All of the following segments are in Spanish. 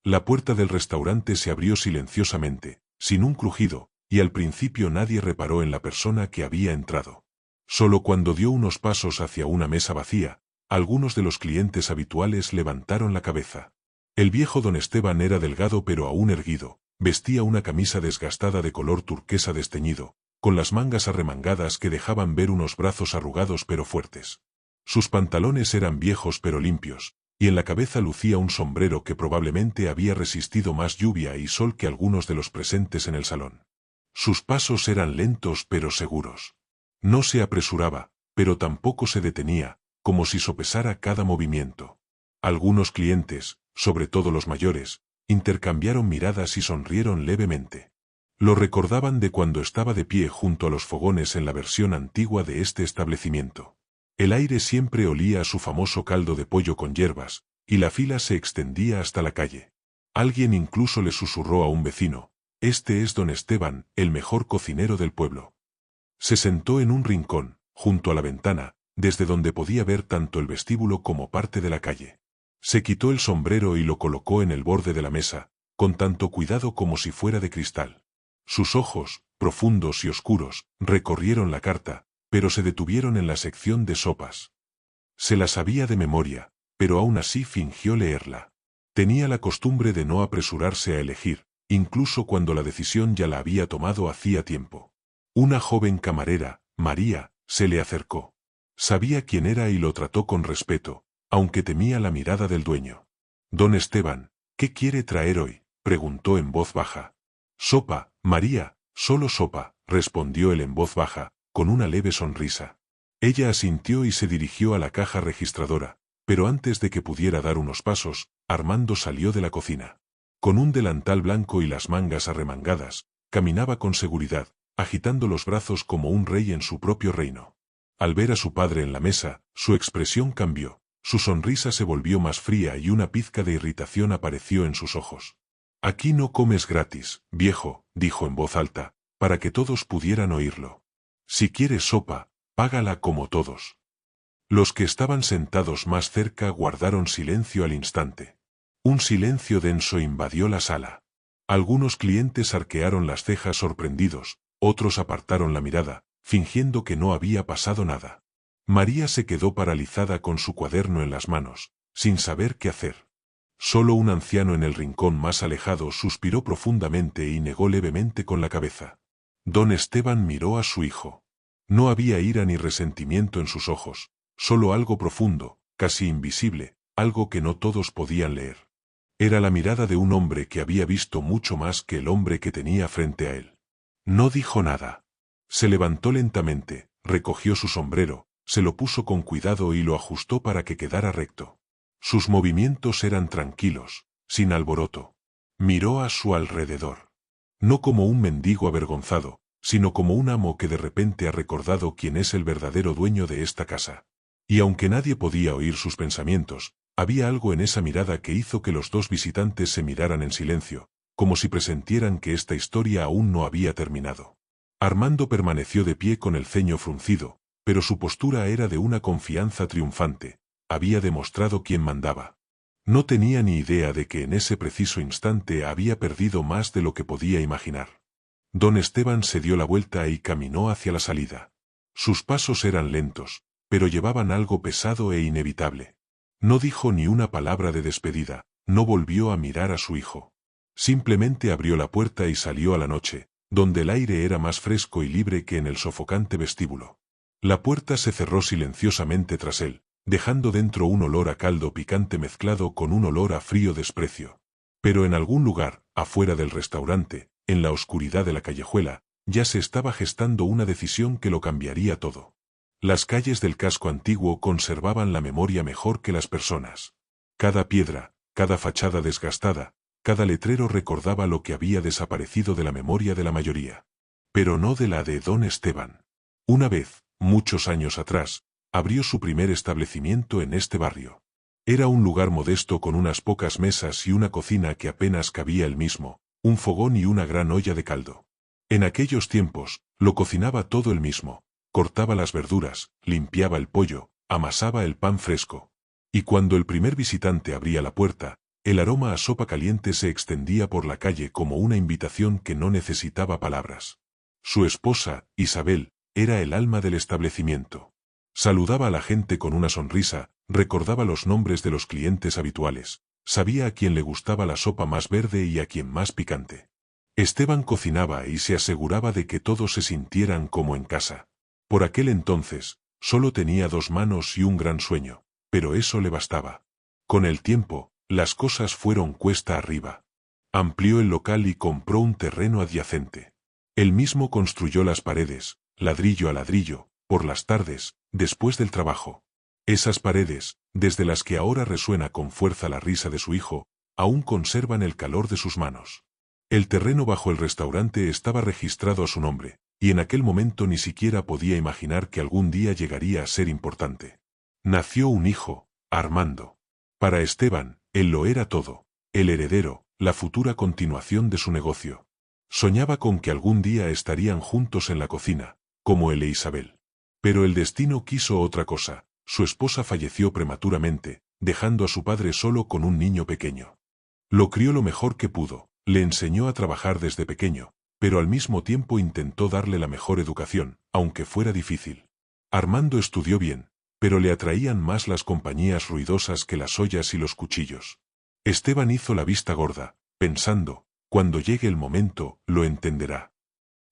La puerta del restaurante se abrió silenciosamente, sin un crujido, y al principio nadie reparó en la persona que había entrado. Solo cuando dio unos pasos hacia una mesa vacía, algunos de los clientes habituales levantaron la cabeza. El viejo don Esteban era delgado pero aún erguido, vestía una camisa desgastada de color turquesa desteñido, con las mangas arremangadas que dejaban ver unos brazos arrugados pero fuertes. Sus pantalones eran viejos pero limpios, y en la cabeza lucía un sombrero que probablemente había resistido más lluvia y sol que algunos de los presentes en el salón. Sus pasos eran lentos pero seguros. No se apresuraba, pero tampoco se detenía, como si sopesara cada movimiento. Algunos clientes, sobre todo los mayores, intercambiaron miradas y sonrieron levemente. Lo recordaban de cuando estaba de pie junto a los fogones en la versión antigua de este establecimiento. El aire siempre olía a su famoso caldo de pollo con hierbas, y la fila se extendía hasta la calle. Alguien incluso le susurró a un vecino: «Este es don Esteban, el mejor cocinero del pueblo». Se sentó en un rincón, junto a la ventana, desde donde podía ver tanto el vestíbulo como parte de la calle. Se quitó el sombrero y lo colocó en el borde de la mesa, con tanto cuidado como si fuera de cristal. Sus ojos, profundos y oscuros, recorrieron la carta, pero se detuvieron en la sección de sopas. Se la sabía de memoria, pero aún así fingió leerla. Tenía la costumbre de no apresurarse a elegir, incluso cuando la decisión ya la había tomado hacía tiempo. Una joven camarera, María, se le acercó. Sabía quién era y lo trató con respeto, aunque temía la mirada del dueño. «Don Esteban, ¿qué quiere traer hoy?», preguntó en voz baja. «Sopa, María, solo sopa», respondió él en voz baja, con una leve sonrisa. Ella asintió y se dirigió a la caja registradora, pero antes de que pudiera dar unos pasos, Armando salió de la cocina. Con un delantal blanco y las mangas arremangadas, caminaba con seguridad, agitando los brazos como un rey en su propio reino. Al ver a su padre en la mesa, su expresión cambió, su sonrisa se volvió más fría y una pizca de irritación apareció en sus ojos. «Aquí no comes gratis, viejo», dijo en voz alta, para que todos pudieran oírlo. «Si quieres sopa, págala como todos». Los que estaban sentados más cerca guardaron silencio al instante. Un silencio denso invadió la sala. Algunos clientes arquearon las cejas sorprendidos, otros apartaron la mirada, fingiendo que no había pasado nada. María se quedó paralizada con su cuaderno en las manos, sin saber qué hacer. Solo un anciano en el rincón más alejado suspiró profundamente y negó levemente con la cabeza. Don Esteban miró a su hijo. No había ira ni resentimiento en sus ojos, solo algo profundo, casi invisible, algo que no todos podían leer. Era la mirada de un hombre que había visto mucho más que el hombre que tenía frente a él. No dijo nada. Se levantó lentamente, recogió su sombrero, se lo puso con cuidado y lo ajustó para que quedara recto. Sus movimientos eran tranquilos, sin alboroto. Miró a su alrededor. No como un mendigo avergonzado, sino como un amo que de repente ha recordado quién es el verdadero dueño de esta casa. Y aunque nadie podía oír sus pensamientos, había algo en esa mirada que hizo que los dos visitantes se miraran en silencio, como si presentieran que esta historia aún no había terminado. Armando permaneció de pie con el ceño fruncido, pero su postura era de una confianza triunfante. Había demostrado quién mandaba. No tenía ni idea de que en ese preciso instante había perdido más de lo que podía imaginar. Don Esteban se dio la vuelta y caminó hacia la salida. Sus pasos eran lentos, pero llevaban algo pesado e inevitable. No dijo ni una palabra de despedida, no volvió a mirar a su hijo. Simplemente abrió la puerta y salió a la noche, donde el aire era más fresco y libre que en el sofocante vestíbulo. La puerta se cerró silenciosamente tras él, dejando dentro un olor a caldo picante mezclado con un olor a frío desprecio. Pero en algún lugar, afuera del restaurante, en la oscuridad de la callejuela, ya se estaba gestando una decisión que lo cambiaría todo. Las calles del casco antiguo conservaban la memoria mejor que las personas. Cada piedra, cada fachada desgastada, cada letrero recordaba lo que había desaparecido de la memoria de la mayoría. Pero no de la de don Esteban. Una vez, muchos años atrás, abrió su primer establecimiento en este barrio. Era un lugar modesto con unas pocas mesas y una cocina que apenas cabía él mismo, un fogón y una gran olla de caldo. En aquellos tiempos, lo cocinaba todo él mismo, cortaba las verduras, limpiaba el pollo, amasaba el pan fresco. Y cuando el primer visitante abría la puerta, El aroma a sopa caliente se extendía por la calle como una invitación que no necesitaba palabras. Su esposa, Isabel, era el alma del establecimiento. Saludaba a la gente con una sonrisa, recordaba los nombres de los clientes habituales, sabía a quién le gustaba la sopa más verde y a quién más picante. Esteban cocinaba y se aseguraba de que todos se sintieran como en casa. Por aquel entonces, solo tenía 2 manos y un gran sueño, pero eso le bastaba. Con el tiempo, las cosas fueron cuesta arriba. Amplió el local y compró un terreno adyacente. Él mismo construyó las paredes, ladrillo a ladrillo, por las tardes, después del trabajo. Esas paredes, desde las que ahora resuena con fuerza la risa de su hijo, aún conservan el calor de sus manos. El terreno bajo el restaurante estaba registrado a su nombre, y en aquel momento ni siquiera podía imaginar que algún día llegaría a ser importante. Nació un hijo, Armando. Para Esteban, él lo era todo, el heredero, la futura continuación de su negocio. Soñaba con que algún día estarían juntos en la cocina, como él e Isabel. Pero el destino quiso otra cosa, su esposa falleció prematuramente, dejando a su padre solo con un niño pequeño. Lo crió lo mejor que pudo, le enseñó a trabajar desde pequeño, pero al mismo tiempo intentó darle la mejor educación, aunque fuera difícil. Armando estudió bien, pero le atraían más las compañías ruidosas que las ollas y los cuchillos. Esteban hizo la vista gorda, pensando, cuando llegue el momento, lo entenderá.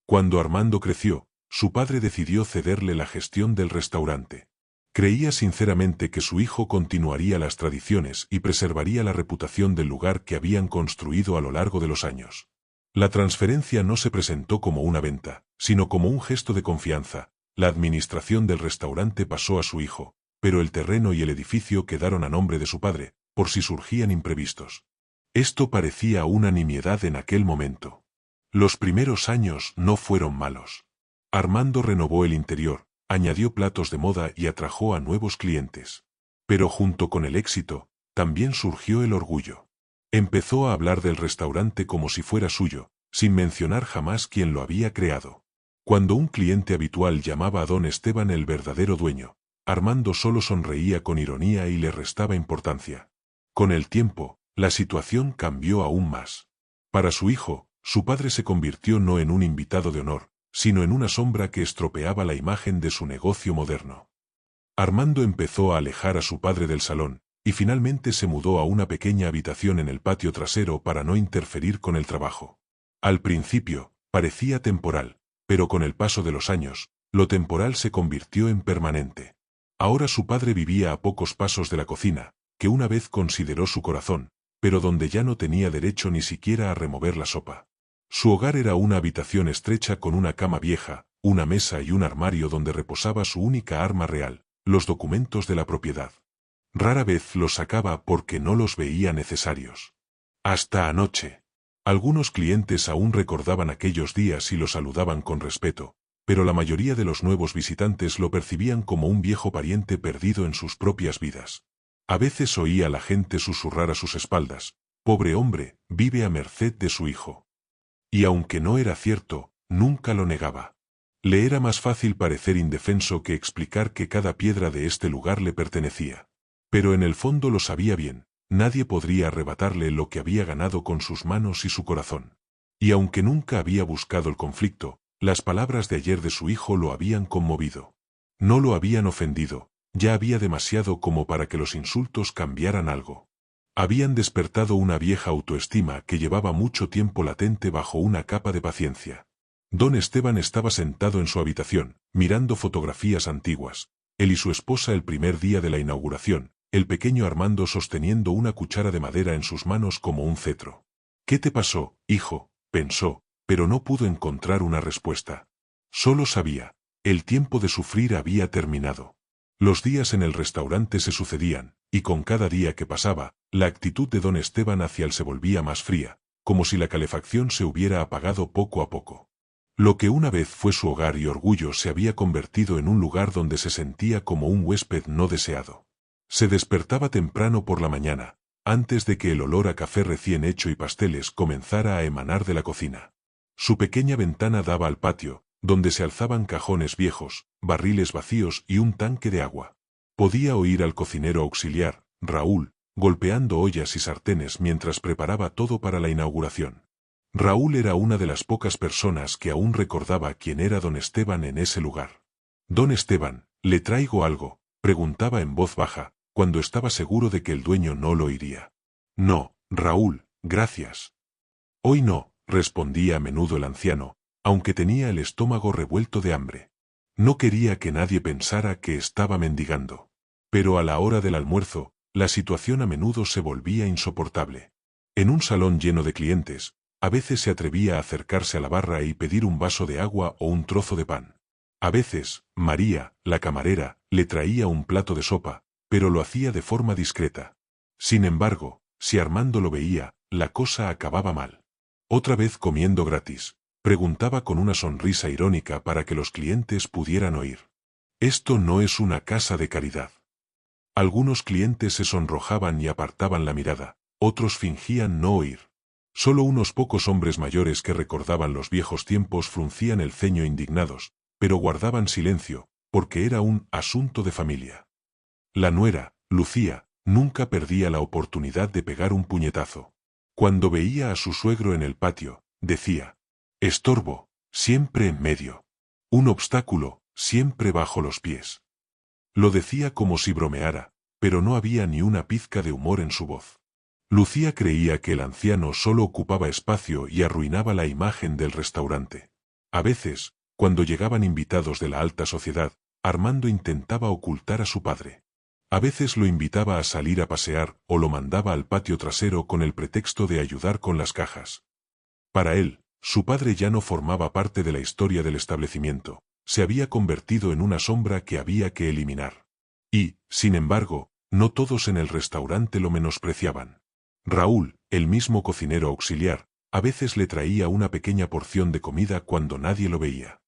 Cuando Armando creció, su padre decidió cederle la gestión del restaurante. Creía sinceramente que su hijo continuaría las tradiciones y preservaría la reputación del lugar que habían construido a lo largo de los años. La transferencia no se presentó como una venta, sino como un gesto de confianza. La administración del restaurante pasó a su hijo, pero el terreno y el edificio quedaron a nombre de su padre, por si surgían imprevistos. Esto parecía una nimiedad en aquel momento. Los primeros años no fueron malos. Armando renovó el interior, añadió platos de moda y atrajo a nuevos clientes. Pero junto con el éxito, también surgió el orgullo. Empezó a hablar del restaurante como si fuera suyo, sin mencionar jamás quién lo había creado. Cuando un cliente habitual llamaba a don Esteban el verdadero dueño, Armando solo sonreía con ironía y le restaba importancia. Con el tiempo, la situación cambió aún más. Para su hijo, su padre se convirtió no en un invitado de honor, sino en una sombra que estropeaba la imagen de su negocio moderno. Armando empezó a alejar a su padre del salón, y finalmente se mudó a una pequeña habitación en el patio trasero para no interferir con el trabajo. Al principio, parecía temporal, pero con el paso de los años, lo temporal se convirtió en permanente. Ahora su padre vivía a pocos pasos de la cocina, que una vez consideró su corazón, pero donde ya no tenía derecho ni siquiera a remover la sopa. Su hogar era una habitación estrecha con una cama vieja, una mesa y un armario donde reposaba su única arma real, los documentos de la propiedad. Rara vez los sacaba porque no los veía necesarios. Hasta anoche. Algunos clientes aún recordaban aquellos días y lo saludaban con respeto, pero la mayoría de los nuevos visitantes lo percibían como un viejo pariente perdido en sus propias vidas. A veces oía a la gente susurrar a sus espaldas, «Pobre hombre, vive a merced de su hijo». Y aunque no era cierto, nunca lo negaba. Le era más fácil parecer indefenso que explicar que cada piedra de este lugar le pertenecía. Pero en el fondo lo sabía bien, nadie podría arrebatarle lo que había ganado con sus manos y su corazón. Y aunque nunca había buscado el conflicto, las palabras de ayer de su hijo lo habían conmovido. No lo habían ofendido, ya había demasiado como para que los insultos cambiaran algo. Habían despertado una vieja autoestima que llevaba mucho tiempo latente bajo una capa de paciencia. Don Esteban estaba sentado en su habitación, mirando fotografías antiguas, él y su esposa el primer día de la inauguración, el pequeño Armando sosteniendo una cuchara de madera en sus manos como un cetro. «¿Qué te pasó, hijo?», pensó, pero no pudo encontrar una respuesta. Solo sabía, el tiempo de sufrir había terminado. Los días en el restaurante se sucedían, y con cada día que pasaba, la actitud de don Esteban hacia él se volvía más fría, como si la calefacción se hubiera apagado poco a poco. Lo que una vez fue su hogar y orgullo se había convertido en un lugar donde se sentía como un huésped no deseado. Se despertaba temprano por la mañana, antes de que el olor a café recién hecho y pasteles comenzara a emanar de la cocina. Su pequeña ventana daba al patio, donde se alzaban cajones viejos, barriles vacíos y un tanque de agua. Podía oír al cocinero auxiliar, Raúl, golpeando ollas y sartenes mientras preparaba todo para la inauguración. Raúl era una de las pocas personas que aún recordaba quién era don Esteban en ese lugar. Don Esteban, ¿le traigo algo?, preguntaba en voz baja, cuando estaba seguro de que el dueño no lo oiría. No, Raúl, gracias. Hoy no, respondía a menudo el anciano, aunque tenía el estómago revuelto de hambre. No quería que nadie pensara que estaba mendigando. Pero a la hora del almuerzo, la situación a menudo se volvía insoportable. En un salón lleno de clientes, a veces se atrevía a acercarse a la barra y pedir un vaso de agua o un trozo de pan. A veces, María, la camarera, le traía un plato de sopa, pero lo hacía de forma discreta. Sin embargo, si Armando lo veía, la cosa acababa mal. Otra vez comiendo gratis, preguntaba con una sonrisa irónica para que los clientes pudieran oír. Esto no es una casa de caridad. Algunos clientes se sonrojaban y apartaban la mirada, otros fingían no oír. Solo unos pocos hombres mayores que recordaban los viejos tiempos fruncían el ceño indignados, pero guardaban silencio, porque era un asunto de familia. La nuera, Lucía, nunca perdía la oportunidad de pegar un puñetazo. Cuando veía a su suegro en el patio, decía: estorbo, siempre en medio. Un obstáculo, siempre bajo los pies. Lo decía como si bromeara, pero no había ni una pizca de humor en su voz. Lucía creía que el anciano solo ocupaba espacio y arruinaba la imagen del restaurante. A veces, cuando llegaban invitados de la alta sociedad, Armando intentaba ocultar a su padre. A veces lo invitaba a salir a pasear o lo mandaba al patio trasero con el pretexto de ayudar con las cajas. Para él, su padre ya no formaba parte de la historia del establecimiento, se había convertido en una sombra que había que eliminar. Y, sin embargo, no todos en el restaurante lo menospreciaban. Raúl, el mismo cocinero auxiliar, a veces le traía una pequeña porción de comida cuando nadie lo veía.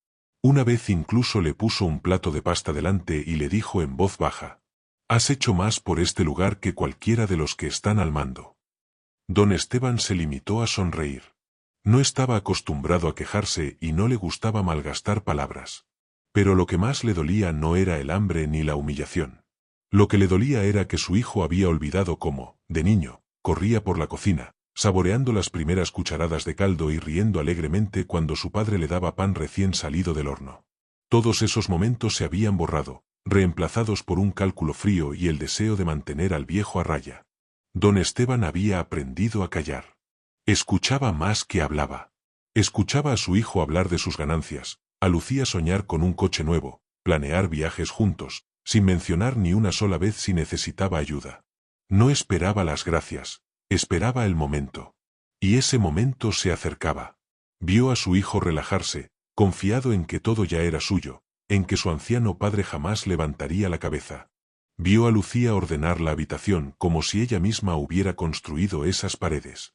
Una vez incluso le puso un plato de pasta delante y le dijo en voz baja: «Has hecho más por este lugar que cualquiera de los que están al mando». Don Esteban se limitó a sonreír. No estaba acostumbrado a quejarse y no le gustaba malgastar palabras. Pero lo que más le dolía no era el hambre ni la humillación. Lo que le dolía era que su hijo había olvidado cómo, de niño, corría por la cocina, saboreando las primeras cucharadas de caldo y riendo alegremente cuando su padre le daba pan recién salido del horno. Todos esos momentos se habían borrado, reemplazados por un cálculo frío y el deseo de mantener al viejo a raya. Don Esteban había aprendido a callar. Escuchaba más que hablaba. Escuchaba a su hijo hablar de sus ganancias, a Lucía soñar con un coche nuevo, planear viajes juntos, sin mencionar ni una sola vez si necesitaba ayuda. No esperaba las gracias, esperaba el momento. Y ese momento se acercaba. Vio a su hijo relajarse, confiado en que todo ya era suyo, en que su anciano padre jamás levantaría la cabeza. Vio a Lucía ordenar la habitación como si ella misma hubiera construido esas paredes.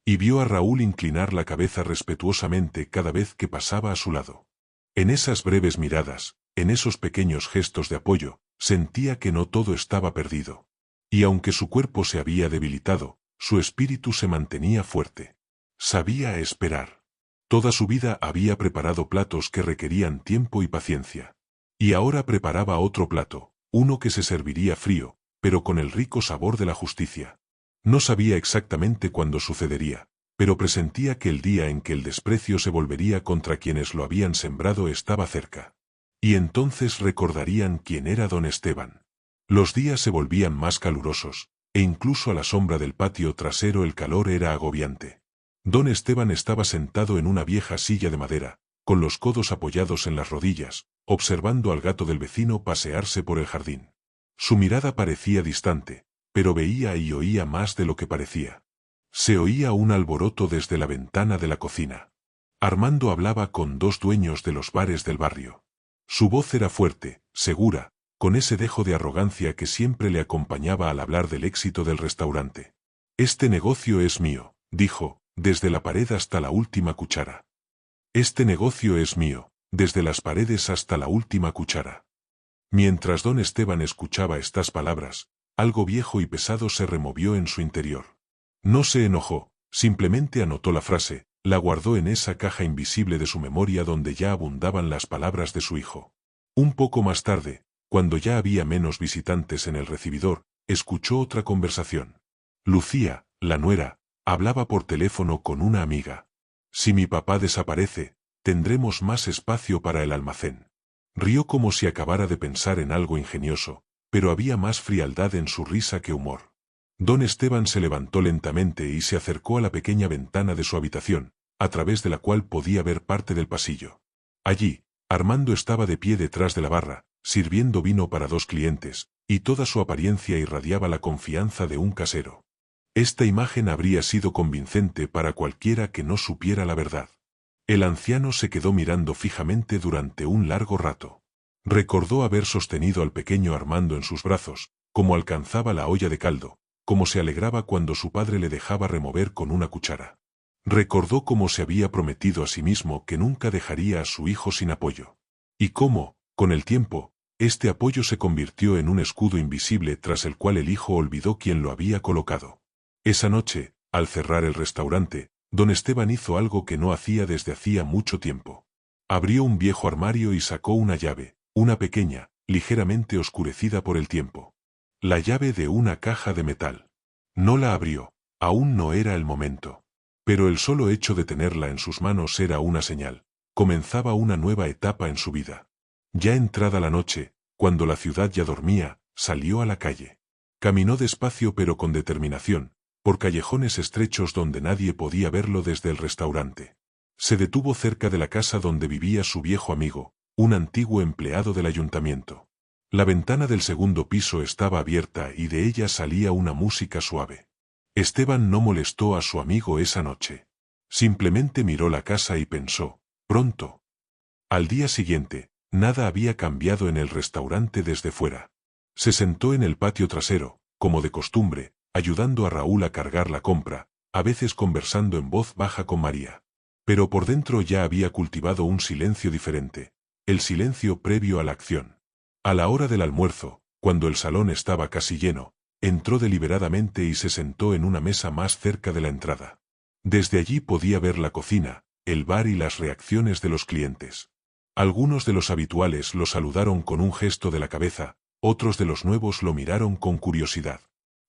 Y vio a Raúl inclinar la cabeza respetuosamente cada vez que pasaba a su lado. En esas breves miradas, en esos pequeños gestos de apoyo, sentía que no todo estaba perdido. Y aunque su cuerpo se había debilitado, su espíritu se mantenía fuerte. Sabía esperar. Toda su vida había preparado platos que requerían tiempo y paciencia. Y ahora preparaba otro plato, uno que se serviría frío, pero con el rico sabor de la justicia. No sabía exactamente cuándo sucedería, pero presentía que el día en que el desprecio se volvería contra quienes lo habían sembrado estaba cerca. Y entonces recordarían quién era don Esteban. Los días se volvían más calurosos, e incluso a la sombra del patio trasero el calor era agobiante. Don Esteban estaba sentado en una vieja silla de madera, con los codos apoyados en las rodillas, observando al gato del vecino pasearse por el jardín. Su mirada parecía distante, pero veía y oía más de lo que parecía. Se oía un alboroto desde la ventana de la cocina. Armando hablaba con dos dueños de los bares del barrio. Su voz era fuerte, segura, con ese dejo de arrogancia que siempre le acompañaba al hablar del éxito del restaurante. «Este negocio es mío», dijo, desde la pared hasta la última cuchara. «Este negocio es mío, desde las paredes hasta la última cuchara». Mientras don Esteban escuchaba estas palabras, algo viejo y pesado se removió en su interior. No se enojó, simplemente anotó la frase, la guardó en esa caja invisible de su memoria donde ya abundaban las palabras de su hijo. Un poco más tarde, cuando ya había menos visitantes en el recibidor, escuchó otra conversación. Lucía, la nuera, hablaba por teléfono con una amiga. Si mi papá desaparece, tendremos más espacio para el almacén. Rió como si acabara de pensar en algo ingenioso, pero había más frialdad en su risa que humor. Don Esteban se levantó lentamente y se acercó a la pequeña ventana de su habitación, a través de la cual podía ver parte del pasillo. Allí, Armando estaba de pie detrás de la barra, sirviendo vino para 2 clientes, y toda su apariencia irradiaba la confianza de un casero. Esta imagen habría sido convincente para cualquiera que no supiera la verdad. El anciano se quedó mirando fijamente durante un largo rato. Recordó haber sostenido al pequeño Armando en sus brazos, como alcanzaba la olla de caldo, como se alegraba cuando su padre le dejaba remover con una cuchara. Recordó cómo se había prometido a sí mismo que nunca dejaría a su hijo sin apoyo. Y cómo, con el tiempo, este apoyo se convirtió en un escudo invisible tras el cual el hijo olvidó quién lo había colocado. Esa noche, al cerrar el restaurante, don Esteban hizo algo que no hacía desde hacía mucho tiempo. Abrió un viejo armario y sacó una llave, una pequeña, ligeramente oscurecida por el tiempo. La llave de una caja de metal. No la abrió, aún no era el momento. Pero el solo hecho de tenerla en sus manos era una señal. Comenzaba una nueva etapa en su vida. Ya entrada la noche, cuando la ciudad ya dormía, salió a la calle. Caminó despacio pero con determinación, por callejones estrechos donde nadie podía verlo desde el restaurante. Se detuvo cerca de la casa donde vivía su viejo amigo, un antiguo empleado del ayuntamiento. La ventana del segundo piso estaba abierta y de ella salía una música suave. Esteban no molestó a su amigo esa noche. Simplemente miró la casa y pensó, pronto. Al día siguiente, nada había cambiado en el restaurante desde fuera. Se sentó en el patio trasero, como de costumbre, ayudando a Raúl a cargar la compra, a veces conversando en voz baja con María. Pero por dentro ya había cultivado un silencio diferente, el silencio previo a la acción. A la hora del almuerzo, cuando el salón estaba casi lleno, entró deliberadamente y se sentó en una mesa más cerca de la entrada. Desde allí podía ver la cocina, el bar y las reacciones de los clientes. Algunos de los habituales lo saludaron con un gesto de la cabeza, otros de los nuevos lo miraron con curiosidad.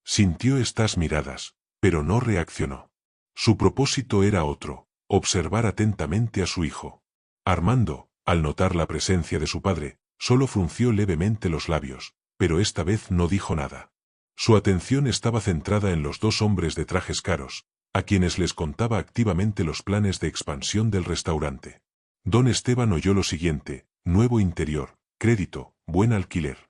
Sintió estas miradas, pero no reaccionó. Su propósito era otro, observar atentamente a su hijo. Armando, al notar la presencia de su padre, solo frunció levemente los labios, pero esta vez no dijo nada. Su atención estaba centrada en los 2 hombres de trajes caros, a quienes les contaba activamente los planes de expansión del restaurante. Don Esteban oyó lo siguiente: nuevo interior, crédito, buen alquiler.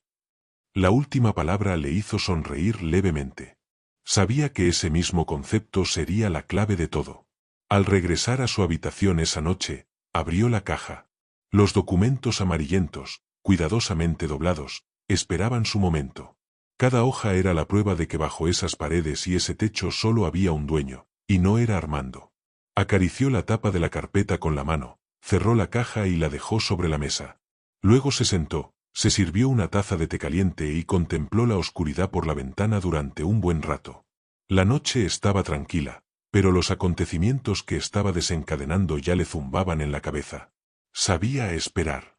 La última palabra le hizo sonreír levemente. Sabía que ese mismo concepto sería la clave de todo. Al regresar a su habitación esa noche, abrió la caja. Los documentos amarillentos, cuidadosamente doblados, esperaban su momento. Cada hoja era la prueba de que bajo esas paredes y ese techo solo había un dueño, y no era Armando. Acarició la tapa de la carpeta con la mano, cerró la caja y la dejó sobre la mesa. Luego se sentó, se sirvió una taza de té caliente y contempló la oscuridad por la ventana durante un buen rato. La noche estaba tranquila, pero los acontecimientos que estaba desencadenando ya le zumbaban en la cabeza. Sabía esperar.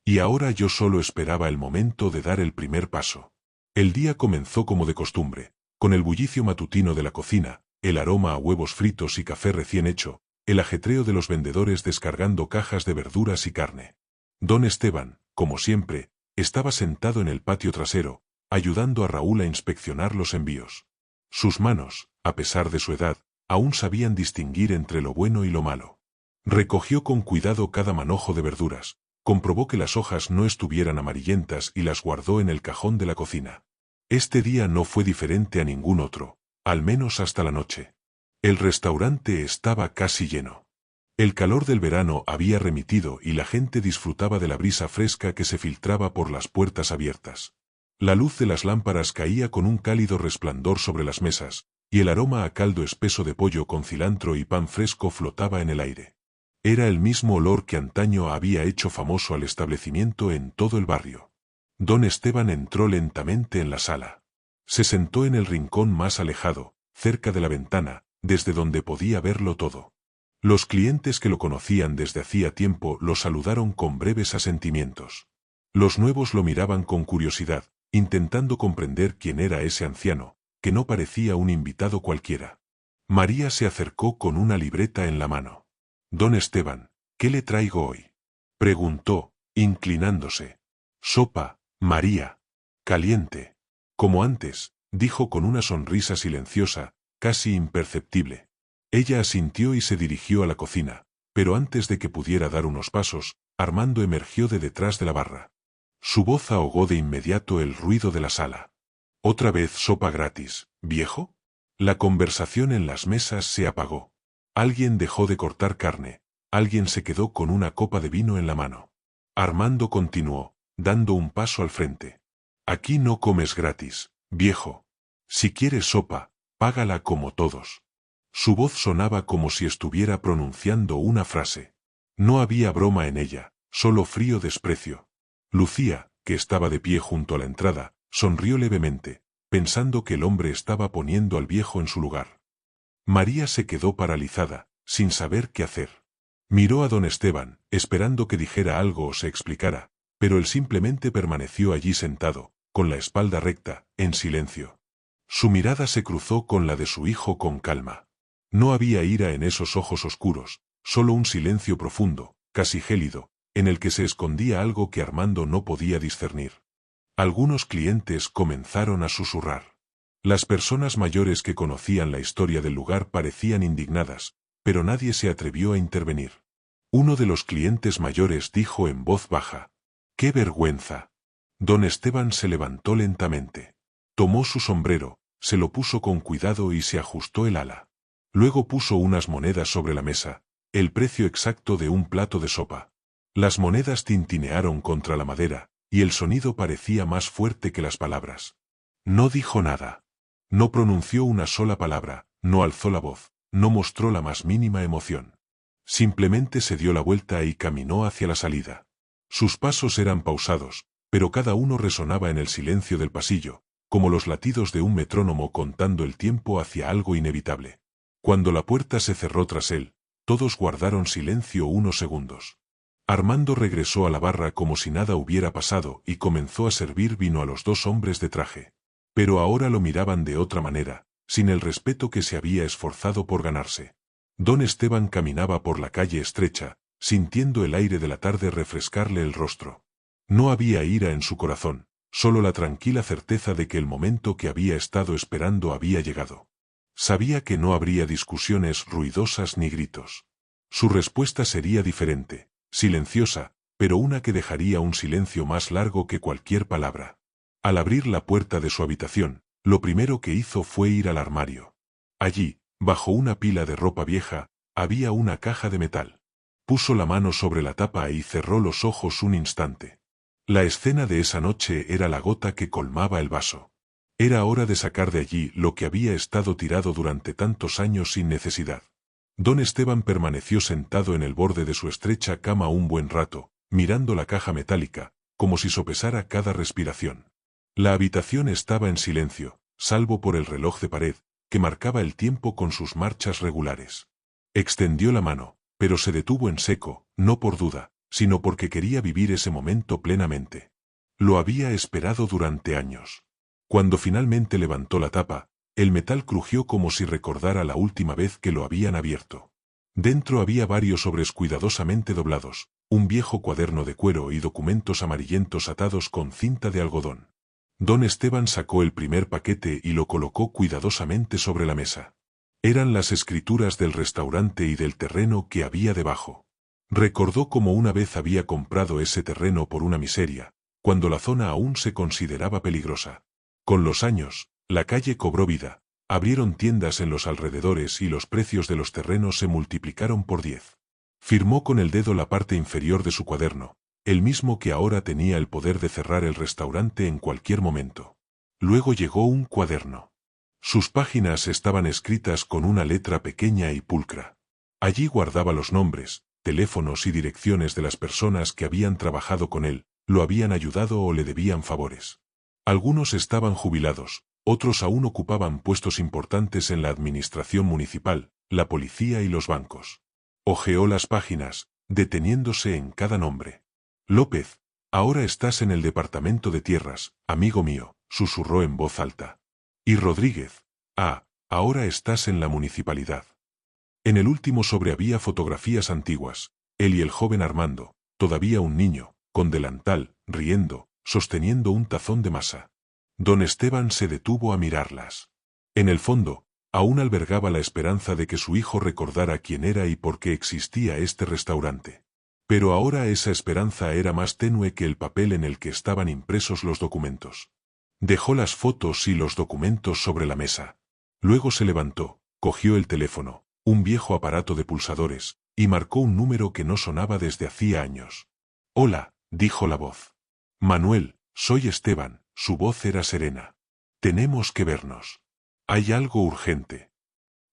Y ahora yo solo esperaba el momento de dar el primer paso. El día comenzó como de costumbre, con el bullicio matutino de la cocina, el aroma a huevos fritos y café recién hecho, el ajetreo de los vendedores descargando cajas de verduras y carne. Don Esteban, como siempre, estaba sentado en el patio trasero, ayudando a Raúl a inspeccionar los envíos. Sus manos, a pesar de su edad, aún sabían distinguir entre lo bueno y lo malo. Recogió con cuidado cada manojo de verduras, comprobó que las hojas no estuvieran amarillentas y las guardó en el cajón de la cocina. Este día no fue diferente a ningún otro, al menos hasta la noche. El restaurante estaba casi lleno. El calor del verano había remitido y la gente disfrutaba de la brisa fresca que se filtraba por las puertas abiertas. La luz de las lámparas caía con un cálido resplandor sobre las mesas, y el aroma a caldo espeso de pollo con cilantro y pan fresco flotaba en el aire. Era el mismo olor que antaño había hecho famoso al establecimiento en todo el barrio. Don Esteban entró lentamente en la sala. Se sentó en el rincón más alejado, cerca de la ventana, desde donde podía verlo todo. Los clientes que lo conocían desde hacía tiempo lo saludaron con breves asentimientos. Los nuevos lo miraban con curiosidad, intentando comprender quién era ese anciano, que no parecía un invitado cualquiera. María se acercó con una libreta en la mano. «Don Esteban, ¿qué le traigo hoy?», preguntó, inclinándose. «Sopa, María. Caliente. Como antes», dijo con una sonrisa silenciosa, casi imperceptible. Ella asintió y se dirigió a la cocina, pero antes de que pudiera dar unos pasos, Armando emergió de detrás de la barra. Su voz ahogó de inmediato el ruido de la sala. «¿Otra vez sopa gratis, viejo?». La conversación en las mesas se apagó. Alguien dejó de cortar carne, alguien se quedó con una copa de vino en la mano. Armando continuó, dando un paso al frente. «Aquí no comes gratis, viejo. Si quieres sopa, págala como todos». Su voz sonaba como si estuviera pronunciando una frase. No había broma en ella, solo frío desprecio. Lucía, que estaba de pie junto a la entrada, sonrió levemente, pensando que el hombre estaba poniendo al viejo en su lugar. María se quedó paralizada, sin saber qué hacer. Miró a don Esteban, esperando que dijera algo o se explicara, pero él simplemente permaneció allí sentado, con la espalda recta, en silencio. Su mirada se cruzó con la de su hijo con calma. No había ira en esos ojos oscuros, solo un silencio profundo, casi gélido, en el que se escondía algo que Armando no podía discernir. Algunos clientes comenzaron a susurrar. Las personas mayores que conocían la historia del lugar parecían indignadas, pero nadie se atrevió a intervenir. Uno de los clientes mayores dijo en voz baja: «¡Qué vergüenza!». Don Esteban se levantó lentamente. Tomó su sombrero, se lo puso con cuidado y se ajustó el ala. Luego puso unas monedas sobre la mesa, el precio exacto de un plato de sopa. Las monedas tintinearon contra la madera, y el sonido parecía más fuerte que las palabras. No dijo nada. No pronunció una sola palabra, no alzó la voz, no mostró la más mínima emoción. Simplemente se dio la vuelta y caminó hacia la salida. Sus pasos eran pausados, pero cada uno resonaba en el silencio del pasillo, como los latidos de un metrónomo contando el tiempo hacia algo inevitable. Cuando la puerta se cerró tras él, todos guardaron silencio unos segundos. Armando regresó a la barra como si nada hubiera pasado y comenzó a servir vino a los dos hombres de traje. Pero ahora lo miraban de otra manera, sin el respeto que se había esforzado por ganarse. Don Esteban caminaba por la calle estrecha, sintiendo el aire de la tarde refrescarle el rostro. No había ira en su corazón, solo la tranquila certeza de que el momento que había estado esperando había llegado. Sabía que no habría discusiones ruidosas ni gritos. Su respuesta sería diferente, silenciosa, pero una que dejaría un silencio más largo que cualquier palabra. Al abrir la puerta de su habitación, lo primero que hizo fue ir al armario. Allí, bajo una pila de ropa vieja, había una caja de metal. Puso la mano sobre la tapa y cerró los ojos un instante. La escena de esa noche era la gota que colmaba el vaso. Era hora de sacar de allí lo que había estado tirado durante tantos años sin necesidad. Don Esteban permaneció sentado en el borde de su estrecha cama un buen rato, mirando la caja metálica, como si sopesara cada respiración. La habitación estaba en silencio, salvo por el reloj de pared, que marcaba el tiempo con sus marchas regulares. Extendió la mano, pero se detuvo en seco, no por duda, sino porque quería vivir ese momento plenamente. Lo había esperado durante años. Cuando finalmente levantó la tapa, el metal crujió como si recordara la última vez que lo habían abierto. Dentro había varios sobres cuidadosamente doblados, un viejo cuaderno de cuero y documentos amarillentos atados con cinta de algodón. Don Esteban sacó el primer paquete y lo colocó cuidadosamente sobre la mesa. Eran las escrituras del restaurante y del terreno que había debajo. Recordó cómo una vez había comprado ese terreno por una miseria, cuando la zona aún se consideraba peligrosa. Con los años, la calle cobró vida, abrieron tiendas en los alrededores y los precios de los terrenos se multiplicaron por 10. Firmó con el dedo la parte inferior de su cuaderno, el mismo que ahora tenía el poder de cerrar el restaurante en cualquier momento. Luego llegó un cuaderno. Sus páginas estaban escritas con una letra pequeña y pulcra. Allí guardaba los nombres, teléfonos y direcciones de las personas que habían trabajado con él, lo habían ayudado o le debían favores. Algunos estaban jubilados, otros aún ocupaban puestos importantes en la administración municipal, la policía y los bancos. Hojeó las páginas, deteniéndose en cada nombre. «López, ahora estás en el departamento de tierras, amigo mío», susurró en voz alta. Y Rodríguez. Ah, ahora estás en la municipalidad. En el último sobre había fotografías antiguas, él y el joven Armando, todavía un niño, con delantal, riendo, sosteniendo un tazón de masa. Don Esteban se detuvo a mirarlas. En el fondo, aún albergaba la esperanza de que su hijo recordara quién era y por qué existía este restaurante. Pero ahora esa esperanza era más tenue que el papel en el que estaban impresos los documentos. Dejó las fotos y los documentos sobre la mesa. Luego se levantó, cogió el teléfono, un viejo aparato de pulsadores, y marcó un número que no sonaba desde hacía años. «Hola», dijo la voz. «Manuel, soy Esteban», su voz era serena. «Tenemos que vernos. Hay algo urgente».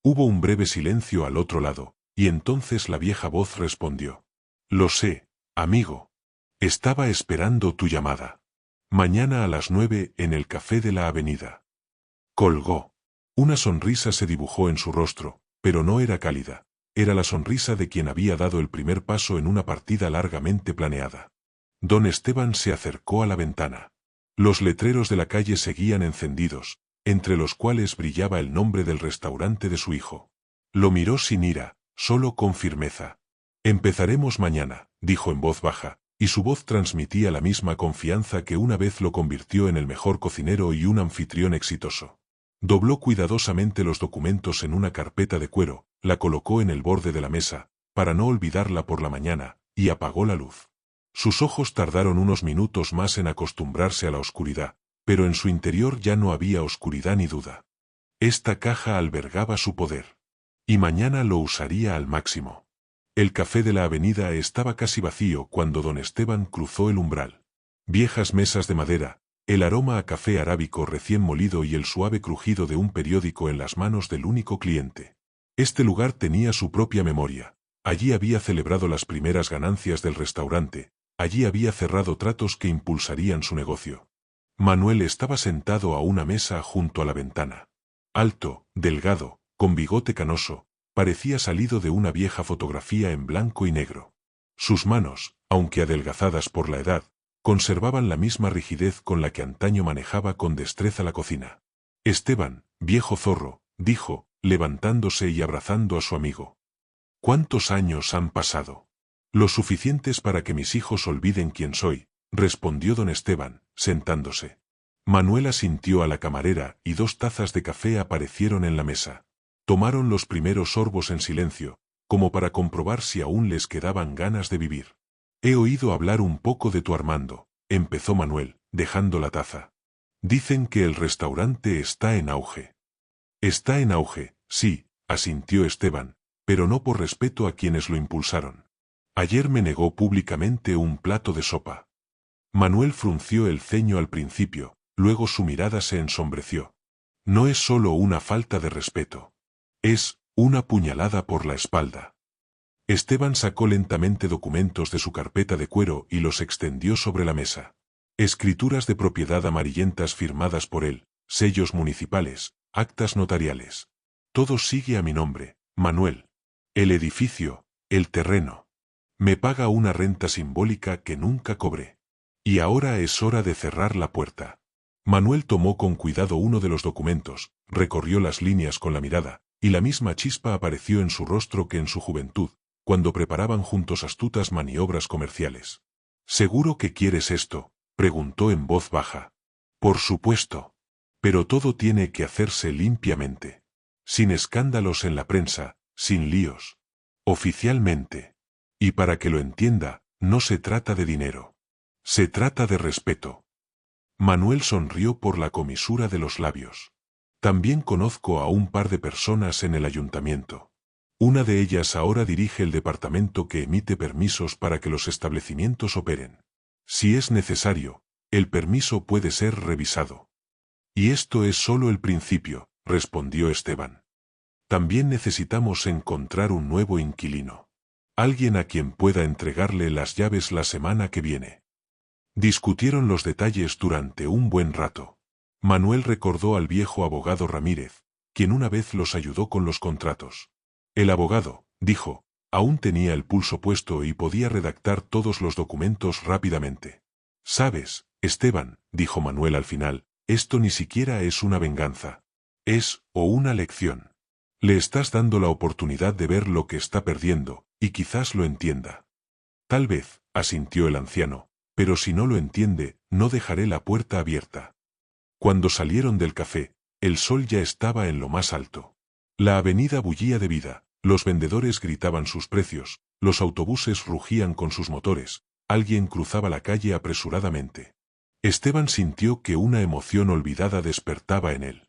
Hubo un breve silencio al otro lado, y entonces la vieja voz respondió. «Lo sé, amigo. Estaba esperando tu llamada. Mañana a las 9 en el café de la avenida». Colgó. Una sonrisa se dibujó en su rostro, pero no era cálida. Era la sonrisa de quien había dado el primer paso en una partida largamente planeada. Don Esteban se acercó a la ventana. Los letreros de la calle seguían encendidos, entre los cuales brillaba el nombre del restaurante de su hijo. Lo miró sin ira, solo con firmeza. «Empezaremos mañana», dijo en voz baja, y su voz transmitía la misma confianza que una vez lo convirtió en el mejor cocinero y un anfitrión exitoso. Dobló cuidadosamente los documentos en una carpeta de cuero, la colocó en el borde de la mesa, para no olvidarla por la mañana, y apagó la luz. Sus ojos tardaron unos minutos más en acostumbrarse a la oscuridad, pero en su interior ya no había oscuridad ni duda. Esta caja albergaba su poder. Y mañana lo usaría al máximo. El café de la avenida estaba casi vacío cuando don Esteban cruzó el umbral. Viejas mesas de madera, el aroma a café arábico recién molido y el suave crujido de un periódico en las manos del único cliente. Este lugar tenía su propia memoria. Allí había celebrado las primeras ganancias del restaurante, allí había cerrado tratos que impulsarían su negocio. Manuel estaba sentado a una mesa junto a la ventana. Alto, delgado, con bigote canoso, parecía salido de una vieja fotografía en blanco y negro. Sus manos, aunque adelgazadas por la edad, conservaban la misma rigidez con la que antaño manejaba con destreza la cocina. «Esteban, viejo zorro», dijo, levantándose y abrazando a su amigo. «¿Cuántos años han pasado?» «Lo suficientes para que mis hijos olviden quién soy», respondió don Esteban, sentándose. Manuel asintió a la camarera y 2 tazas de café aparecieron en la mesa. Tomaron los primeros sorbos en silencio, como para comprobar si aún les quedaban ganas de vivir. «He oído hablar un poco de tu Armando», empezó Manuel, dejando la taza. «Dicen que el restaurante está en auge». «Está en auge, sí», asintió Esteban, pero no por respeto a quienes lo impulsaron. «Ayer me negó públicamente un plato de sopa». Manuel frunció el ceño al principio, luego su mirada se ensombreció. «No es solo una falta de respeto. Es una puñalada por la espalda». Esteban sacó lentamente documentos de su carpeta de cuero y los extendió sobre la mesa. Escrituras de propiedad amarillentas firmadas por él, sellos municipales, actas notariales. Todo sigue a mi nombre, Manuel. El edificio, el terreno. Me paga una renta simbólica que nunca cobré. Y ahora es hora de cerrar la puerta. Manuel tomó con cuidado uno de los documentos, recorrió las líneas con la mirada, y la misma chispa apareció en su rostro que en su juventud, cuando preparaban juntos astutas maniobras comerciales. «¿Seguro que quieres esto?», preguntó en voz baja. «Por supuesto. Pero todo tiene que hacerse limpiamente. Sin escándalos en la prensa, sin líos. Oficialmente. Y para que lo entienda, no se trata de dinero. Se trata de respeto». Manuel sonrió por la comisura de los labios. «También conozco a un par de personas en el ayuntamiento. Una de ellas ahora dirige el departamento que emite permisos para que los establecimientos operen. Si es necesario, el permiso puede ser revisado». «Y esto es solo el principio», respondió Esteban. «También necesitamos encontrar un nuevo inquilino. Alguien a quien pueda entregarle las llaves la semana que viene». Discutieron los detalles durante un buen rato. Manuel recordó al viejo abogado Ramírez, quien una vez los ayudó con los contratos. El abogado, dijo, aún tenía el pulso puesto y podía redactar todos los documentos rápidamente. «¿Sabes, Esteban?», dijo Manuel al final, esto ni siquiera es una venganza. Es, o una lección. Le estás dando la oportunidad de ver lo que está perdiendo, y quizás lo entienda. Tal vez, asintió el anciano, pero si no lo entiende, no dejaré la puerta abierta. Cuando salieron del café, el sol ya estaba en lo más alto. La avenida bullía de vida, los vendedores gritaban sus precios, los autobuses rugían con sus motores, alguien cruzaba la calle apresuradamente. Esteban sintió que una emoción olvidada despertaba en él.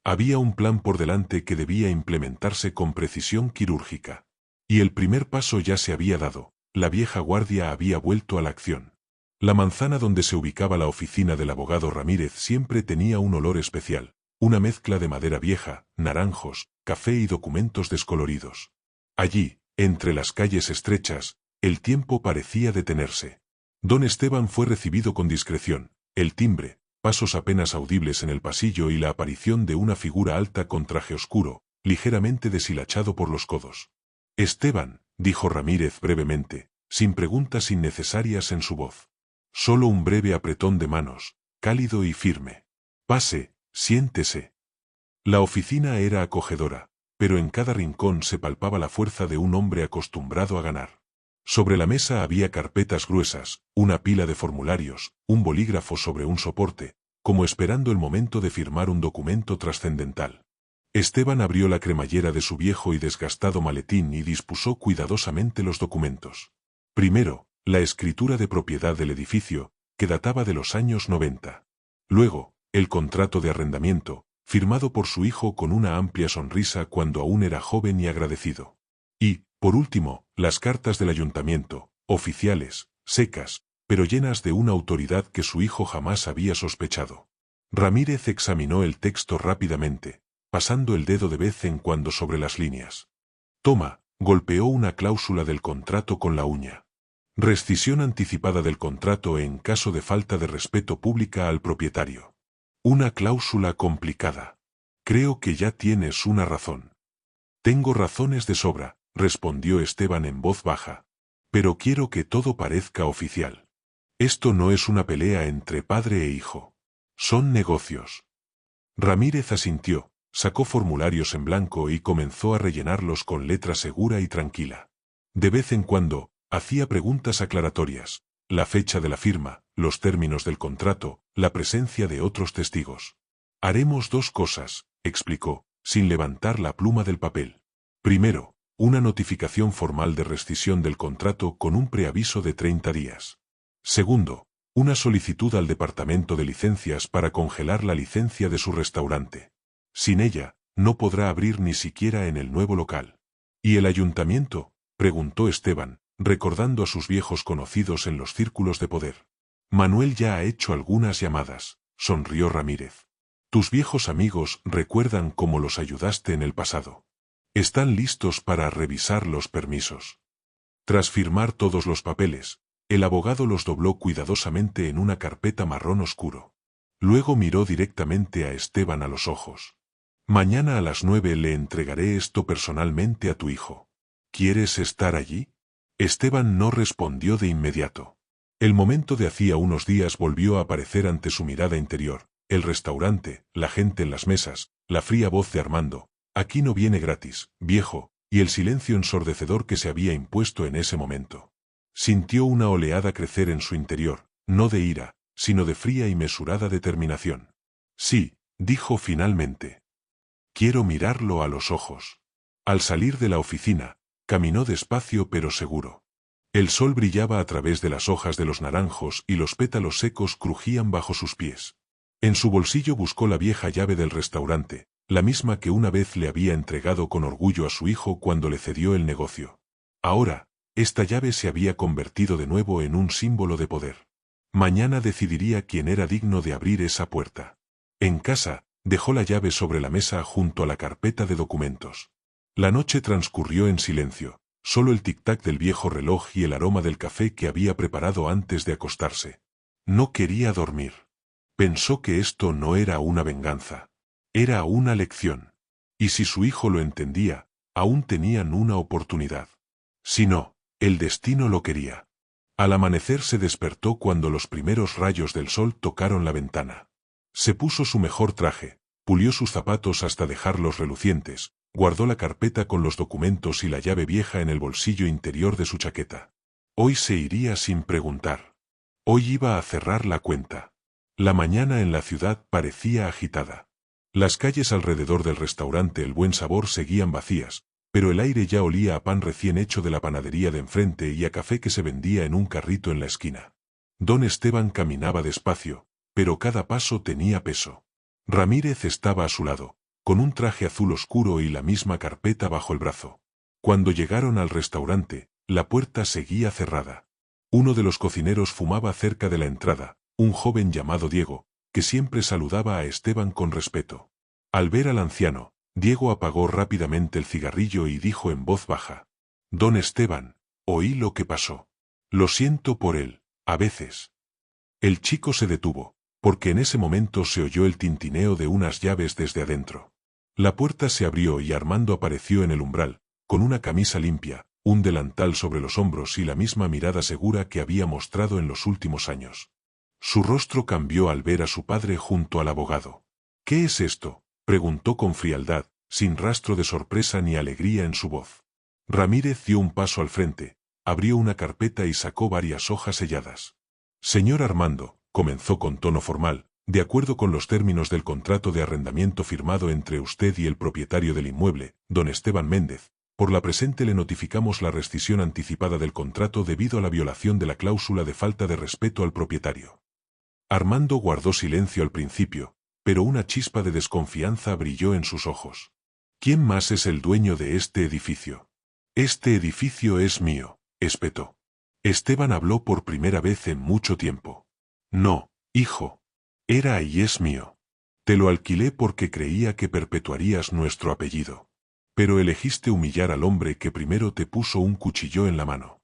Había un plan por delante que debía implementarse con precisión quirúrgica. Y el primer paso ya se había dado, la vieja guardia había vuelto a la acción. La manzana donde se ubicaba la oficina del abogado Ramírez siempre tenía un olor especial, una mezcla de madera vieja, naranjos, café y documentos descoloridos. Allí, entre las calles estrechas, el tiempo parecía detenerse. Don Esteban fue recibido con discreción, el timbre, pasos apenas audibles en el pasillo y la aparición de una figura alta con traje oscuro, ligeramente deshilachado por los codos. Esteban, dijo Ramírez brevemente, sin preguntas innecesarias en su voz. Solo un breve apretón de manos, cálido y firme. Pase, siéntese. La oficina era acogedora, pero en cada rincón se palpaba la fuerza de un hombre acostumbrado a ganar. Sobre la mesa había carpetas gruesas, una pila de formularios, un bolígrafo sobre un soporte, como esperando el momento de firmar un documento trascendental. Esteban abrió la cremallera de su viejo y desgastado maletín y dispuso cuidadosamente los documentos. Primero, la escritura de propiedad del edificio, que databa de los años 90. Luego, el contrato de arrendamiento, firmado por su hijo con una amplia sonrisa cuando aún era joven y agradecido. Y, por último, las cartas del ayuntamiento, oficiales, secas, pero llenas de una autoridad que su hijo jamás había sospechado. Ramírez examinó el texto rápidamente, pasando el dedo de vez en cuando sobre las líneas. Toma, golpeó una cláusula del contrato con la uña. Rescisión anticipada del contrato en caso de falta de respeto pública al propietario. Una cláusula complicada. Creo que ya tienes una razón. Tengo razones de sobra, respondió Esteban en voz baja. Pero quiero que todo parezca oficial. Esto no es una pelea entre padre e hijo. Son negocios. Ramírez asintió, sacó formularios en blanco y comenzó a rellenarlos con letra segura y tranquila. De vez en cuando, hacía preguntas aclaratorias, la fecha de la firma, los términos del contrato, la presencia de otros testigos. Haremos dos cosas, explicó, sin levantar la pluma del papel. Primero, una notificación formal de rescisión del contrato con un preaviso de 30 días. Segundo, una solicitud al departamento de licencias para congelar la licencia de su restaurante. Sin ella, no podrá abrir ni siquiera en el nuevo local. ¿Y el ayuntamiento?, preguntó Esteban, recordando a sus viejos conocidos en los círculos de poder. Manuel ya ha hecho algunas llamadas, sonrió Ramírez. Tus viejos amigos recuerdan cómo los ayudaste en el pasado. Están listos para revisar los permisos. Tras firmar todos los papeles, el abogado los dobló cuidadosamente en una carpeta marrón oscuro. Luego miró directamente a Esteban a los ojos. Mañana a las 9 le entregaré esto personalmente a tu hijo. ¿Quieres estar allí? Esteban no respondió de inmediato. El momento de hacía unos días volvió a aparecer ante su mirada interior, el restaurante, la gente en las mesas, la fría voz de Armando, aquí no viene gratis, viejo, y el silencio ensordecedor que se había impuesto en ese momento. Sintió una oleada crecer en su interior, no de ira, sino de fría y mesurada determinación. Sí, dijo finalmente. Quiero mirarlo a los ojos. Al salir de la oficina, caminó despacio pero seguro. El sol brillaba a través de las hojas de los naranjos y los pétalos secos crujían bajo sus pies. En su bolsillo buscó la vieja llave del restaurante, la misma que una vez le había entregado con orgullo a su hijo cuando le cedió el negocio. Ahora, esta llave se había convertido de nuevo en un símbolo de poder. Mañana decidiría quién era digno de abrir esa puerta. En casa, dejó la llave sobre la mesa junto a la carpeta de documentos. La noche transcurrió en silencio, solo el tic-tac del viejo reloj y el aroma del café que había preparado antes de acostarse. No quería dormir. Pensó que esto no era una venganza. Era una lección. Y si su hijo lo entendía, aún tenían una oportunidad. Si no, el destino lo quería. Al amanecer se despertó cuando los primeros rayos del sol tocaron la ventana. Se puso su mejor traje, pulió sus zapatos hasta dejarlos relucientes, guardó la carpeta con los documentos y la llave vieja en el bolsillo interior de su chaqueta. Hoy se iría sin preguntar. Hoy iba a cerrar la cuenta. La mañana en la ciudad parecía agitada. Las calles alrededor del restaurante El Buen Sabor seguían vacías, pero el aire ya olía a pan recién hecho de la panadería de enfrente y a café que se vendía en un carrito en la esquina. Don Esteban caminaba despacio, pero cada paso tenía peso. Ramírez estaba a su lado, con un traje azul oscuro y la misma carpeta bajo el brazo. Cuando llegaron al restaurante, la puerta seguía cerrada. Uno de los cocineros fumaba cerca de la entrada, un joven llamado Diego, que siempre saludaba a Esteban con respeto. Al ver al anciano, Diego apagó rápidamente el cigarrillo y dijo en voz baja: «Don Esteban, oí lo que pasó. Lo siento por él, a veces». El chico se detuvo, porque en ese momento se oyó el tintineo de unas llaves desde adentro. La puerta se abrió y Armando apareció en el umbral, con una camisa limpia, un delantal sobre los hombros y la misma mirada segura que había mostrado en los últimos años. Su rostro cambió al ver a su padre junto al abogado. «¿Qué es esto?», preguntó con frialdad, sin rastro de sorpresa ni alegría en su voz. Ramírez dio un paso al frente, abrió una carpeta y sacó varias hojas selladas. «Señor Armando», comenzó con tono formal, «de acuerdo con los términos del contrato de arrendamiento firmado entre usted y el propietario del inmueble, don Esteban Méndez, por la presente le notificamos la rescisión anticipada del contrato debido a la violación de la cláusula de falta de respeto al propietario». Armando guardó silencio al principio, pero una chispa de desconfianza brilló en sus ojos. «¿Quién más es el dueño de este edificio?». «Este edificio es mío», espetó. Esteban habló por primera vez en mucho tiempo. «No, hijo. Era y es mío. Te lo alquilé porque creía que perpetuarías nuestro apellido. Pero elegiste humillar al hombre que primero te puso un cuchillo en la mano».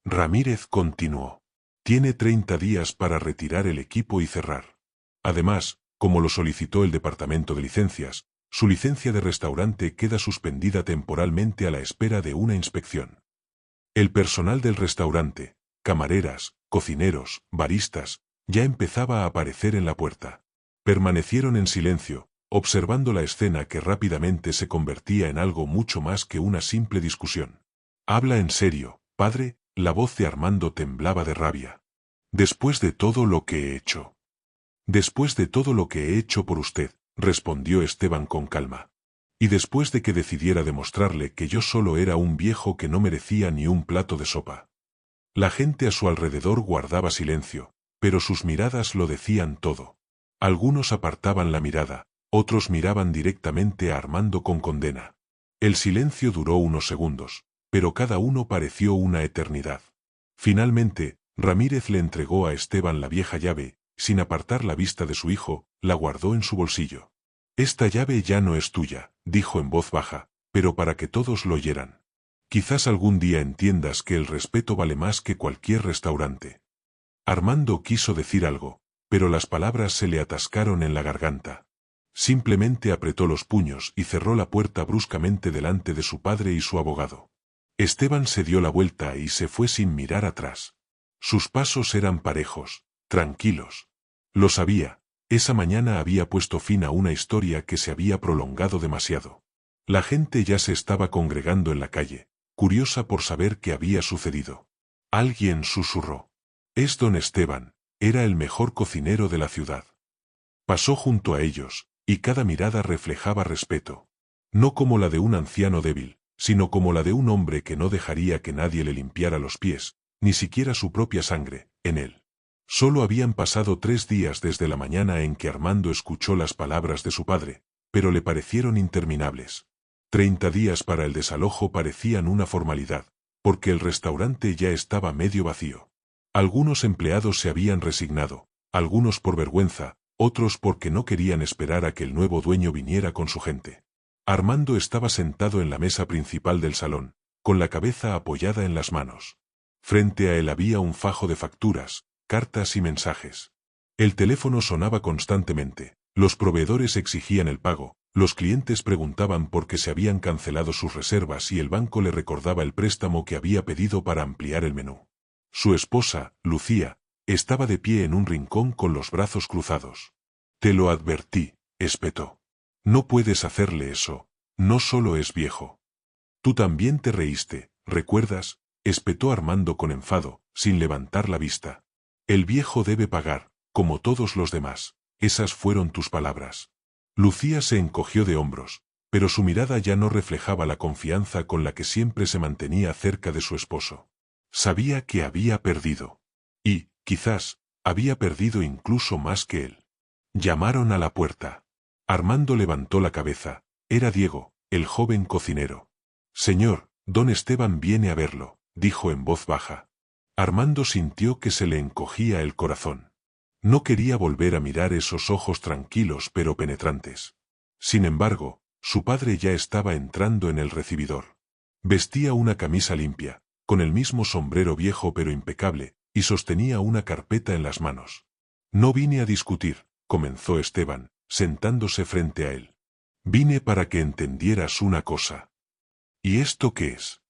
Ramírez continuó: «Tiene 30 días para retirar el equipo y cerrar. Además, como lo solicitó el Departamento de Licencias, su licencia de restaurante queda suspendida temporalmente a la espera de una inspección». El personal del restaurante, camareras, cocineros, baristas, ya empezaba a aparecer en la puerta. Permanecieron en silencio, observando la escena que rápidamente se convertía en algo mucho más que una simple discusión. «Habla en serio, padre», la voz de Armando temblaba de rabia. «Después de todo lo que he hecho». «Después de todo lo que he hecho por usted», respondió Esteban con calma. «Y después de que decidiera demostrarle que yo solo era un viejo que no merecía ni un plato de sopa». La gente a su alrededor guardaba silencio, pero sus miradas lo decían todo. Algunos apartaban la mirada, otros miraban directamente a Armando con condena. El silencio duró unos segundos, pero cada uno pareció una eternidad. Finalmente, Ramírez le entregó a Esteban la vieja llave, sin apartar la vista de su hijo, la guardó en su bolsillo. «Esta llave ya no es tuya», dijo en voz baja, pero para que todos lo oyeran. «Quizás algún día entiendas que el respeto vale más que cualquier restaurante». Armando quiso decir algo, pero las palabras se le atascaron en la garganta. Simplemente apretó los puños y cerró la puerta bruscamente delante de su padre y su abogado. Esteban se dio la vuelta y se fue sin mirar atrás. Sus pasos eran parejos, tranquilos. Lo sabía, esa mañana había puesto fin a una historia que se había prolongado demasiado. La gente ya se estaba congregando en la calle, curiosa por saber qué había sucedido. Alguien susurró: «Es don Esteban, era el mejor cocinero de la ciudad». Pasó junto a ellos, y cada mirada reflejaba respeto. No como la de un anciano débil, sino como la de un hombre que no dejaría que nadie le limpiara los pies, ni siquiera su propia sangre, en él. Solo habían pasado 3 días desde la mañana en que Armando escuchó las palabras de su padre, pero le parecieron interminables. 30 días para el desalojo parecían una formalidad, porque el restaurante ya estaba medio vacío. Algunos empleados se habían resignado, algunos por vergüenza, otros porque no querían esperar a que el nuevo dueño viniera con su gente. Armando estaba sentado en la mesa principal del salón, con la cabeza apoyada en las manos. Frente a él había un fajo de facturas, cartas y mensajes. El teléfono sonaba constantemente, los proveedores exigían el pago, los clientes preguntaban por qué se habían cancelado sus reservas y el banco le recordaba el préstamo que había pedido para ampliar el menú. Su esposa, Lucía, estaba de pie en un rincón con los brazos cruzados. Te lo advertí, espetó. No puedes hacerle eso, no solo es viejo. Tú también te reíste, ¿recuerdas? Espetó Armando con enfado, sin levantar la vista. El viejo debe pagar, como todos los demás. Esas fueron tus palabras. Lucía se encogió de hombros, pero su mirada ya no reflejaba la confianza con la que siempre se mantenía cerca de su esposo. Sabía que había perdido. Y, quizás, había perdido incluso más que él. Llamaron a la puerta. Armando levantó la cabeza. Era Diego, el joven cocinero. Señor, don Esteban viene a verlo, dijo en voz baja. Armando sintió que se le encogía el corazón. No quería volver a mirar esos ojos tranquilos pero penetrantes. Sin embargo, su padre ya estaba entrando en el recibidor. Vestía una camisa limpia, con el mismo sombrero viejo pero impecable, y sostenía una carpeta en las manos. No vine a discutir, comenzó Esteban, sentándose frente a él. Vine para que entendieras una cosa. ¿Y esto qué es?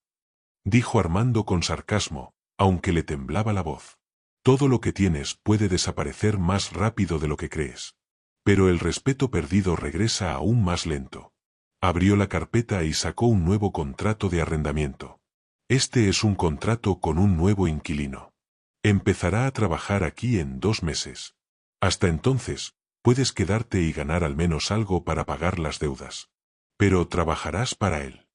Dijo Armando con sarcasmo, aunque le temblaba la voz. Todo lo que tienes puede desaparecer más rápido de lo que crees. Pero el respeto perdido regresa aún más lento. Abrió la carpeta y sacó un nuevo contrato de arrendamiento. Este es un contrato con un nuevo inquilino. Empezará a trabajar aquí en 2 meses. Hasta entonces, puedes quedarte y ganar al menos algo para pagar las deudas. Pero trabajarás para él.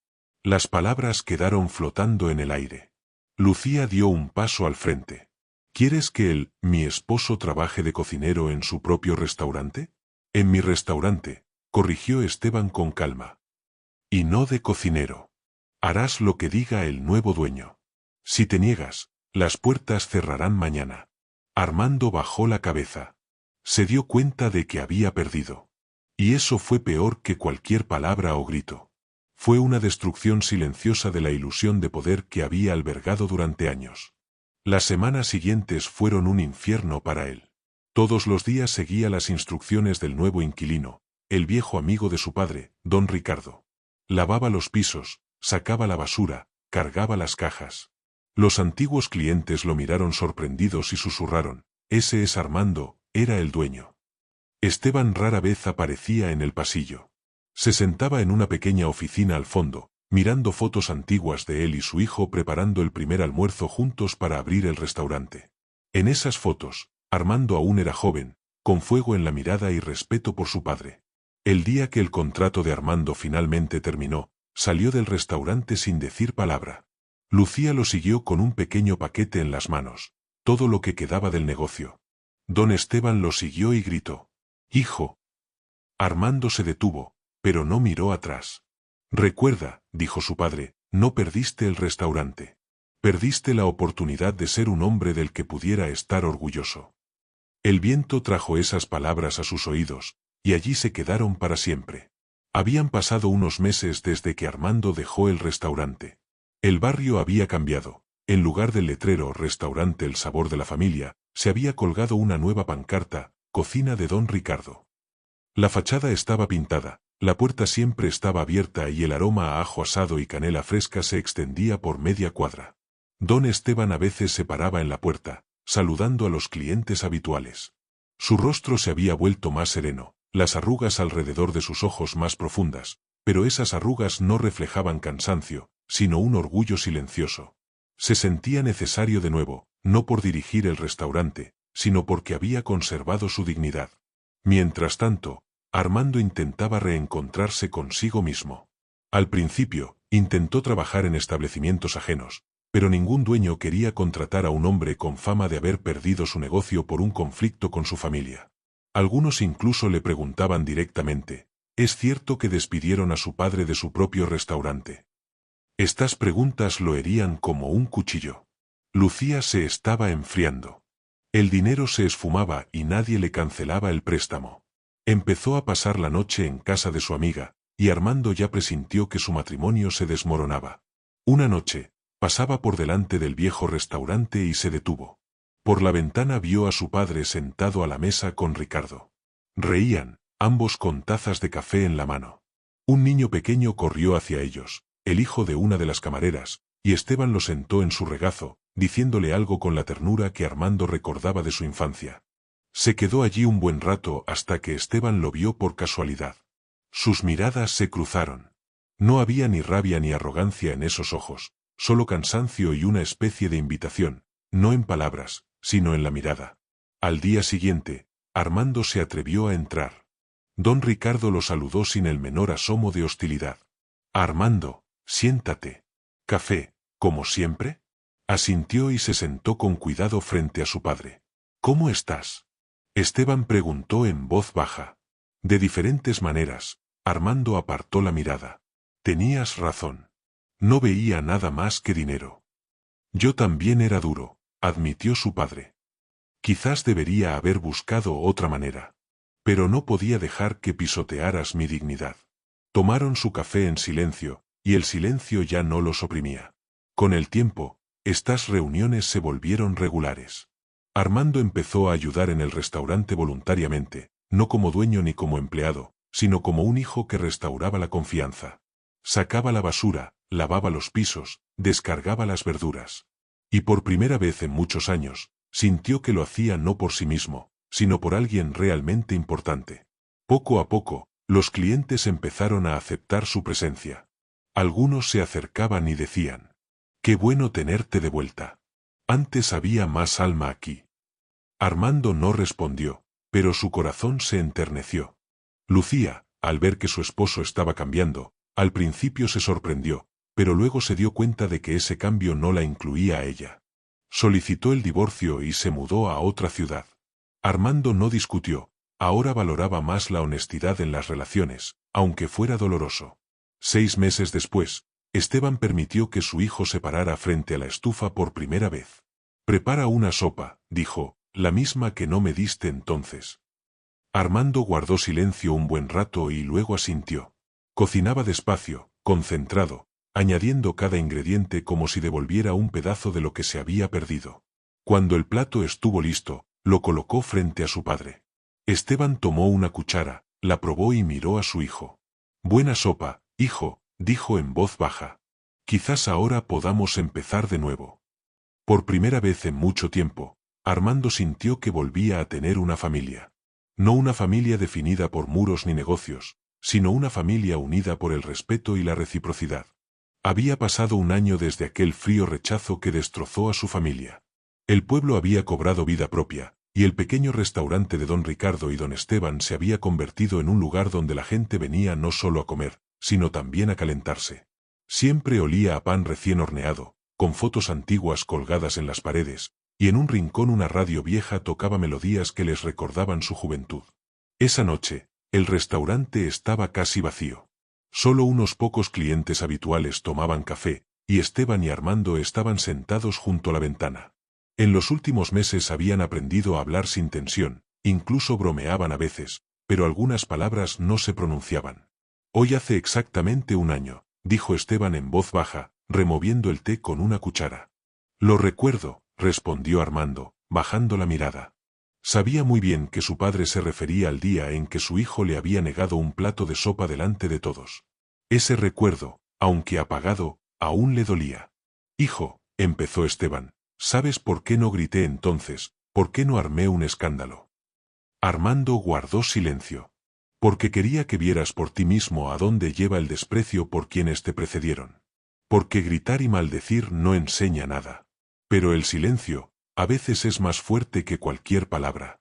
Las palabras quedaron flotando en el aire. Lucía dio un paso al frente. ¿Quieres que mi esposo, trabaje de cocinero en su propio restaurante? En mi restaurante, corrigió Esteban con calma. Y no de cocinero. Harás lo que diga el nuevo dueño. Si te niegas, las puertas cerrarán mañana. Armando bajó la cabeza. Se dio cuenta de que había perdido. Y eso fue peor que cualquier palabra o grito. Fue una destrucción silenciosa de la ilusión de poder que había albergado durante años. Las semanas siguientes fueron un infierno para él. Todos los días seguía las instrucciones del nuevo inquilino, el viejo amigo de su padre, don Ricardo. Lavaba los pisos, sacaba la basura, cargaba las cajas. Los antiguos clientes lo miraron sorprendidos y susurraron, «Ese es Armando, era el dueño». Esteban rara vez aparecía en el pasillo. Se sentaba en una pequeña oficina al fondo, mirando fotos antiguas de él y su hijo preparando el primer almuerzo juntos para abrir el restaurante. En esas fotos, Armando aún era joven, con fuego en la mirada y respeto por su padre. El día que el contrato de Armando finalmente terminó, salió del restaurante sin decir palabra. Lucía lo siguió con un pequeño paquete en las manos, todo lo que quedaba del negocio. Don Esteban lo siguió y gritó, «¡Hijo!». Armando se detuvo, pero no miró atrás. «Recuerda», dijo su padre, «no perdiste el restaurante. Perdiste la oportunidad de ser un hombre del que pudiera estar orgulloso». El viento trajo esas palabras a sus oídos, y allí se quedaron para siempre. Habían pasado unos meses desde que Armando dejó el restaurante. El barrio había cambiado. En lugar del letrero «Restaurante El Sabor de la Familia», se había colgado una nueva pancarta, «Cocina de Don Ricardo». La fachada estaba pintada, la puerta siempre estaba abierta y el aroma a ajo asado y canela fresca se extendía por media cuadra. Don Esteban a veces se paraba en la puerta, saludando a los clientes habituales. Su rostro se había vuelto más sereno, las arrugas alrededor de sus ojos más profundas, pero esas arrugas no reflejaban cansancio, sino un orgullo silencioso. Se sentía necesario de nuevo, no por dirigir el restaurante, sino porque había conservado su dignidad. Mientras tanto, Armando intentaba reencontrarse consigo mismo. Al principio, intentó trabajar en establecimientos ajenos, pero ningún dueño quería contratar a un hombre con fama de haber perdido su negocio por un conflicto con su familia. Algunos incluso le preguntaban directamente, ¿es cierto que despidieron a su padre de su propio restaurante? Estas preguntas lo herían como un cuchillo. Lucía se estaba enfriando. El dinero se esfumaba y nadie le cancelaba el préstamo. Empezó a pasar la noche en casa de su amiga, y Armando ya presintió que su matrimonio se desmoronaba. Una noche, pasaba por delante del viejo restaurante y se detuvo. Por la ventana vio a su padre sentado a la mesa con Ricardo. Reían, ambos con tazas de café en la mano. Un niño pequeño corrió hacia ellos, el hijo de una de las camareras, y Esteban lo sentó en su regazo, diciéndole algo con la ternura que Armando recordaba de su infancia. Se quedó allí un buen rato hasta que Esteban lo vio por casualidad. Sus miradas se cruzaron. No había ni rabia ni arrogancia en esos ojos, solo cansancio y una especie de invitación, no en palabras, sino en la mirada. Al día siguiente, Armando se atrevió a entrar. Don Ricardo lo saludó sin el menor asomo de hostilidad. Armando, siéntate. ¿Café, como siempre? Asintió y se sentó con cuidado frente a su padre. ¿Cómo estás? Esteban preguntó en voz baja. De diferentes maneras, Armando apartó la mirada. Tenías razón. No veía nada más que dinero. Yo también era duro, admitió su padre. Quizás debería haber buscado otra manera. Pero no podía dejar que pisotearas mi dignidad. Tomaron su café en silencio, y el silencio ya no los oprimía. Con el tiempo, estas reuniones se volvieron regulares. Armando empezó a ayudar en el restaurante voluntariamente, no como dueño ni como empleado, sino como un hijo que restauraba la confianza. Sacaba la basura, lavaba los pisos, descargaba las verduras. Y por primera vez en muchos años, sintió que lo hacía no por sí mismo, sino por alguien realmente importante. Poco a poco, los clientes empezaron a aceptar su presencia. Algunos se acercaban y decían: «Qué bueno tenerte de vuelta. Antes había más alma aquí». Armando no respondió, pero su corazón se enterneció. Lucía, al ver que su esposo estaba cambiando, al principio se sorprendió, pero luego se dio cuenta de que ese cambio no la incluía a ella. Solicitó el divorcio y se mudó a otra ciudad. Armando no discutió, ahora valoraba más la honestidad en las relaciones, aunque fuera doloroso. 6 meses después, Esteban permitió que su hijo se parara frente a la estufa por primera vez. «Prepara una sopa», dijo, «la misma que no me diste entonces». Armando guardó silencio un buen rato y luego asintió. Cocinaba despacio, concentrado, añadiendo cada ingrediente como si devolviera un pedazo de lo que se había perdido. Cuando el plato estuvo listo, lo colocó frente a su padre. Esteban tomó una cuchara, la probó y miró a su hijo. «Buena sopa, hijo», dijo en voz baja. «Quizás ahora podamos empezar de nuevo». Por primera vez en mucho tiempo, Armando sintió que volvía a tener una familia. No una familia definida por muros ni negocios, sino una familia unida por el respeto y la reciprocidad. Había pasado un año desde aquel frío rechazo que destrozó a su familia. El pueblo había cobrado vida propia, y el pequeño restaurante de don Ricardo y don Esteban se había convertido en un lugar donde la gente venía no solo a comer, sino también a calentarse. Siempre olía a pan recién horneado, con fotos antiguas colgadas en las paredes, y en un rincón una radio vieja tocaba melodías que les recordaban su juventud. Esa noche, el restaurante estaba casi vacío. Solo unos pocos clientes habituales tomaban café, y Esteban y Armando estaban sentados junto a la ventana. En los últimos meses habían aprendido a hablar sin tensión, incluso bromeaban a veces, pero algunas palabras no se pronunciaban. «Hoy hace exactamente un año», dijo Esteban en voz baja, removiendo el té con una cuchara. «Lo recuerdo», respondió Armando, bajando la mirada. Sabía muy bien que su padre se refería al día en que su hijo le había negado un plato de sopa delante de todos. Ese recuerdo, aunque apagado, aún le dolía. «Hijo», empezó Esteban, «¿sabes por qué no grité entonces? ¿Por qué no armé un escándalo?» Armando guardó silencio. «Porque quería que vieras por ti mismo a dónde lleva el desprecio por quienes te precedieron. Porque gritar y maldecir no enseña nada. Pero el silencio, a veces es más fuerte que cualquier palabra».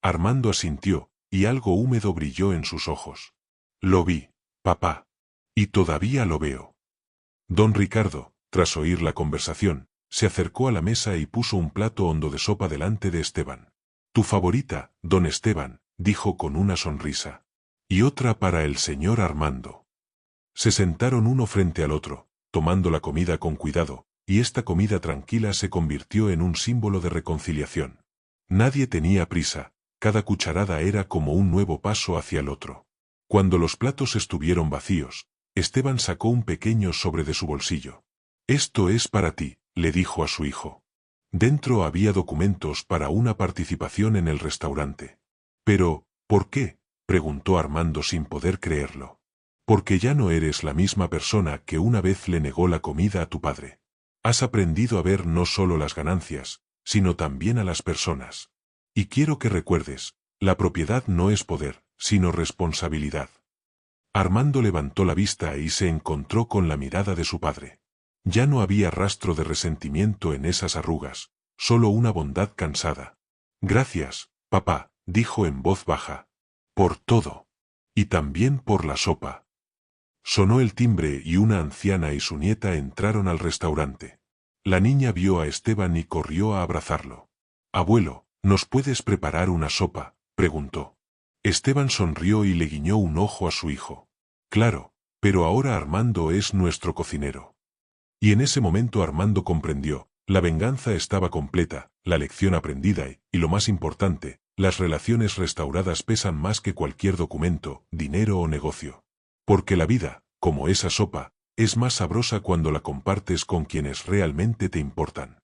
Armando asintió, y algo húmedo brilló en sus ojos. «Lo vi, papá. Y todavía lo veo». Don Ricardo, tras oír la conversación, se acercó a la mesa y puso un plato hondo de sopa delante de Esteban. «Tu favorita, don Esteban», dijo con una sonrisa. «Y otra para el señor Armando». Se sentaron uno frente al otro, tomando la comida con cuidado, y esta comida tranquila se convirtió en un símbolo de reconciliación. Nadie tenía prisa, cada cucharada era como un nuevo paso hacia el otro. Cuando los platos estuvieron vacíos, Esteban sacó un pequeño sobre de su bolsillo. «Esto es para ti», le dijo a su hijo. Dentro había documentos para una participación en el restaurante. «Pero, ¿por qué?», preguntó Armando sin poder creerlo. «Porque ya no eres la misma persona que una vez le negó la comida a tu padre. Has aprendido a ver no solo las ganancias, sino también a las personas». Y quiero que recuerdes, la propiedad no es poder, sino responsabilidad. Armando levantó la vista y se encontró con la mirada de su padre. Ya no había rastro de resentimiento en esas arrugas, solo una bondad cansada. Gracias, papá, dijo en voz baja. Por todo. Y también por la sopa. Sonó el timbre y una anciana y su nieta entraron al restaurante. La niña vio a Esteban y corrió a abrazarlo. Abuelo, ¿nos puedes preparar una sopa?, preguntó. Esteban sonrió y le guiñó un ojo a su hijo. Claro, pero ahora Armando es nuestro cocinero. Y en ese momento Armando comprendió, la venganza estaba completa, la lección aprendida y, lo más importante, las relaciones restauradas pesan más que cualquier documento, dinero o negocio. Porque la vida, como esa sopa, es más sabrosa cuando la compartes con quienes realmente te importan.